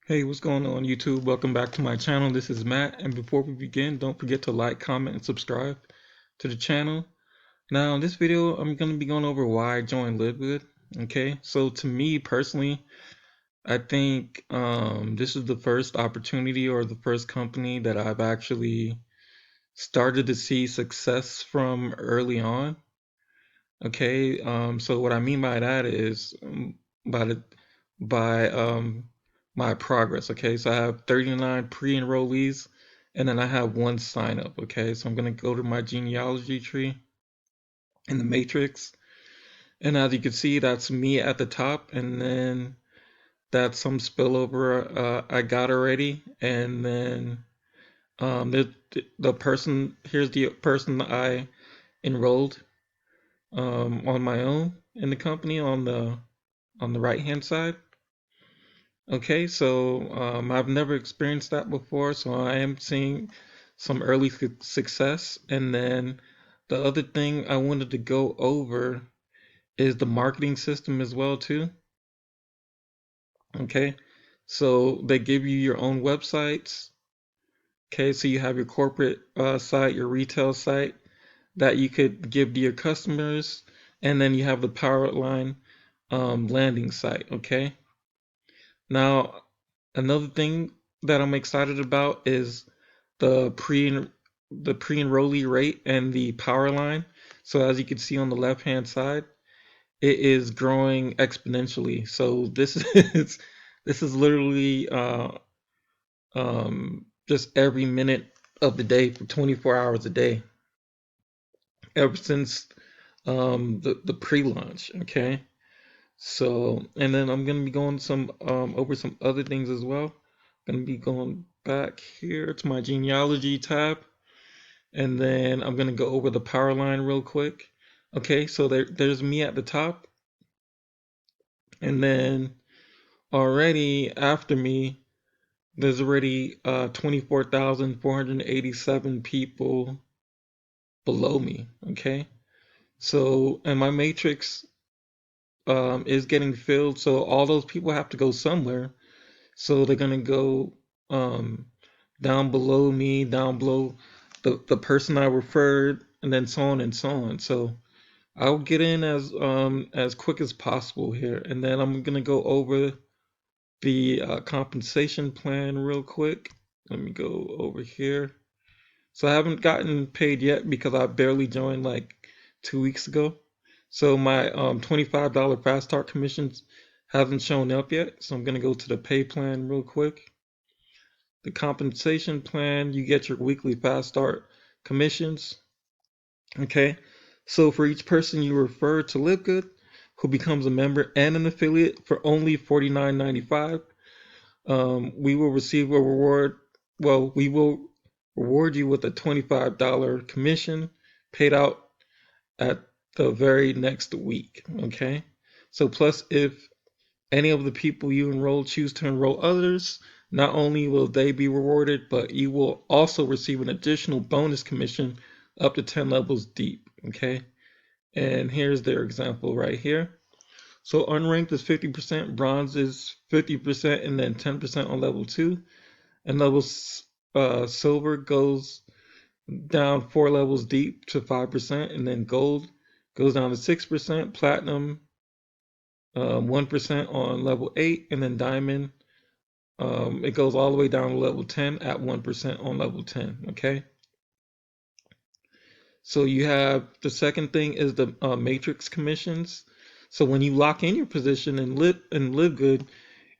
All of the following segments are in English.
Hey, what's going on YouTube? Welcome back to my channel. This is Matt, and before we begin, don't forget to like, comment, and subscribe to the channel. Now, in this video, I'm going to be going over why I joined Livegood. Okay, so to me personally, I think this is the first opportunity or the first company that I've actually started to see success from early on. Okay, so what I mean by that is by the by my progress. Okay, so I have 39 pre-enrollees, and then I have one sign up. Okay, so I'm gonna go to my genealogy tree in the matrix, and as you can see, that's me at the top, and then that's some spillover I got already, and then the person here's the person I enrolled on my own in the company on the right hand side. Okay, so I've never experienced that before, so I am seeing some early success. And then the other thing I wanted to go over is the marketing system as well too. Okay, so they give you your own websites. Okay, so you have your corporate site, your retail site that you could give to your customers, and then you have the power line landing site. Okay. Now, another thing that I'm excited about is the pre-enrollee rate and the power line. So as you can see on the left-hand side, it is growing exponentially. So this is this is literally just every minute of the day for 24 hours a day ever since the pre-launch. Okay. So, and then I'm gonna be going some over some other things as well. Gonna be going back here to my genealogy tab, and then I'm gonna go over the power line real quick. Okay, so there's me at the top, and then already after me, there's already 24,487 people below me. Okay, so and my matrix is getting filled, so all those people have to go somewhere. So they're gonna go um, down below me, down below the person I referred, and then so on and so on. So I'll get in as quick as possible here, and then I'm gonna go over the compensation plan real quick. Let me go over here. So I haven't gotten paid yet because I barely joined like 2 weeks ago. So my $25 fast start commissions hasn't shown up yet. So I'm gonna go to the pay plan real quick. The compensation plan, you get your weekly fast start commissions. Okay. So for each person you refer to Livegood who becomes a member and an affiliate for only $49.95, we will receive a reward. Well, we will reward you with a $25 commission paid out at the very next week. Okay. So plus if any of the people you enroll choose to enroll others, not only will they be rewarded, but you will also receive an additional bonus commission up to 10 levels deep. Okay. And here's their example right here. So unranked is 50%, bronze is 50%, and then 10% on level 2. And level silver goes down 4 levels deep to 5%, and then gold goes down to 6%, platinum 1% on level 8, and then diamond it goes all the way down to level 10 at 1% on level 10. Okay. So you have the second thing is the matrix commissions. So when you lock in your position and Livegood,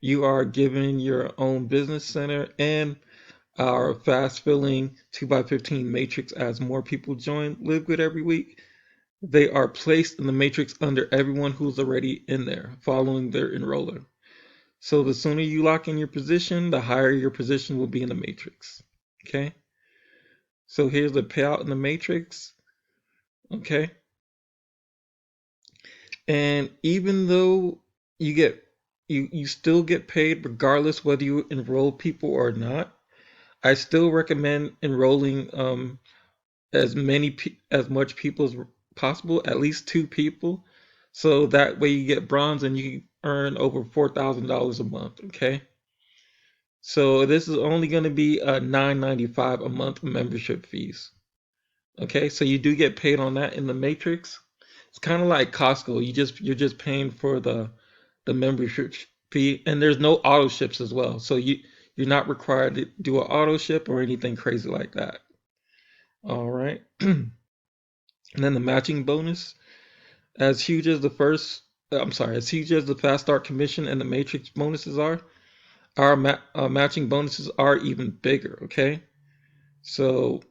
you are given your own business center and our fast filling 2x15 matrix as more people join Livegood every week. They are placed in the matrix under everyone who's already in there following their enroller. So the sooner you lock in your position, the higher your position will be in the matrix. Okay. So here's the payout in the matrix. Okay. And even though you get you still get paid regardless whether you enroll people or not, I still recommend enrolling as much people as possible, at least 2 people, so that way you get bronze and you earn over $4,000 a month. Okay. So this is only going to be a $9.95 a month membership fees. Okay, so you do get paid on that in the Matrix. It's kind of like Costco. You're just paying for the membership fee, and there's no auto ships as well. So you're not required to do an auto ship or anything crazy like that. All right. And then the matching bonus, as huge as the first, I'm sorry, as huge as the fast start commission and the matrix bonuses are, our matching bonuses are even bigger. Okay. So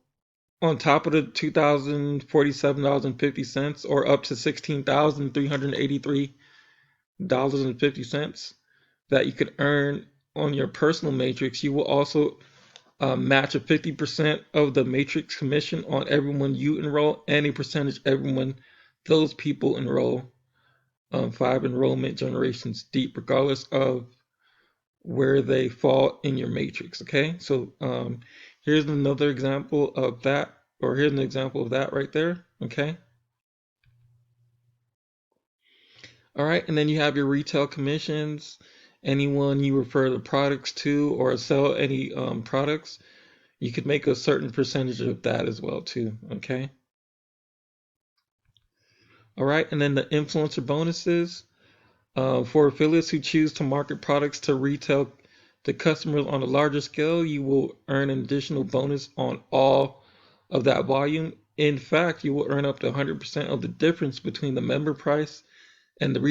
on top of the $2,047.50 or up to $16,383.50 that you could earn on your personal matrix, you will also match a 50% of the matrix commission on everyone you enroll and a percentage everyone those people enroll, 5 enrollment generations deep, regardless of where they fall in your matrix. Okay, so here's another example of that, or here's an example of that right there. Okay, all right, and then you have your retail commissions. Anyone you refer the products to or sell any products, you could make a certain percentage of that as well too. Okay. All right, and then the influencer bonuses for affiliates who choose to market products to retail to customers on a larger scale, you will earn an additional bonus on all of that volume. In fact, you will earn up to 100% of the difference between the member price and the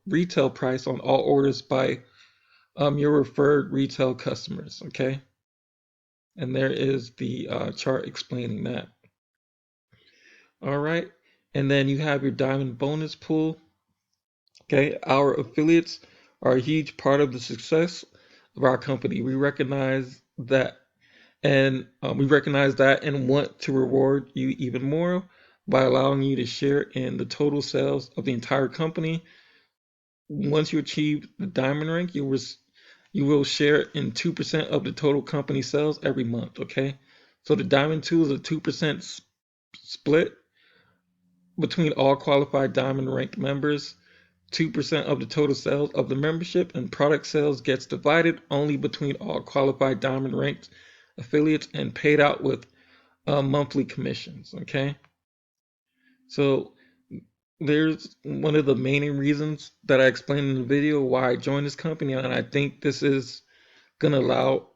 retail price on all orders by your referred retail customers. Okay, and there is the chart explaining that. All right, and then you have your diamond bonus pool. Okay, our affiliates are a huge part of the success of our company. We recognize that and want to reward you even more by allowing you to share in the total sales of the entire company. Once you achieve the diamond rank, you will share in 2% of the total company sales every month. Okay, so the diamond 2 is a 2% split between all qualified diamond ranked members. 2% of the total sales of the membership and product sales gets divided only between all qualified diamond ranked affiliates and paid out with monthly commissions. Okay, so there's one of the main reasons that I explained in the video why I joined this company, and I think this is gonna allow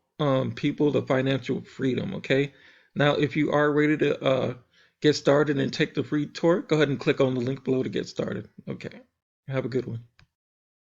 people the financial freedom. Okay, now if you are ready to get started and take the free tour, go ahead and click on the link below to get started. Okay, have a good one.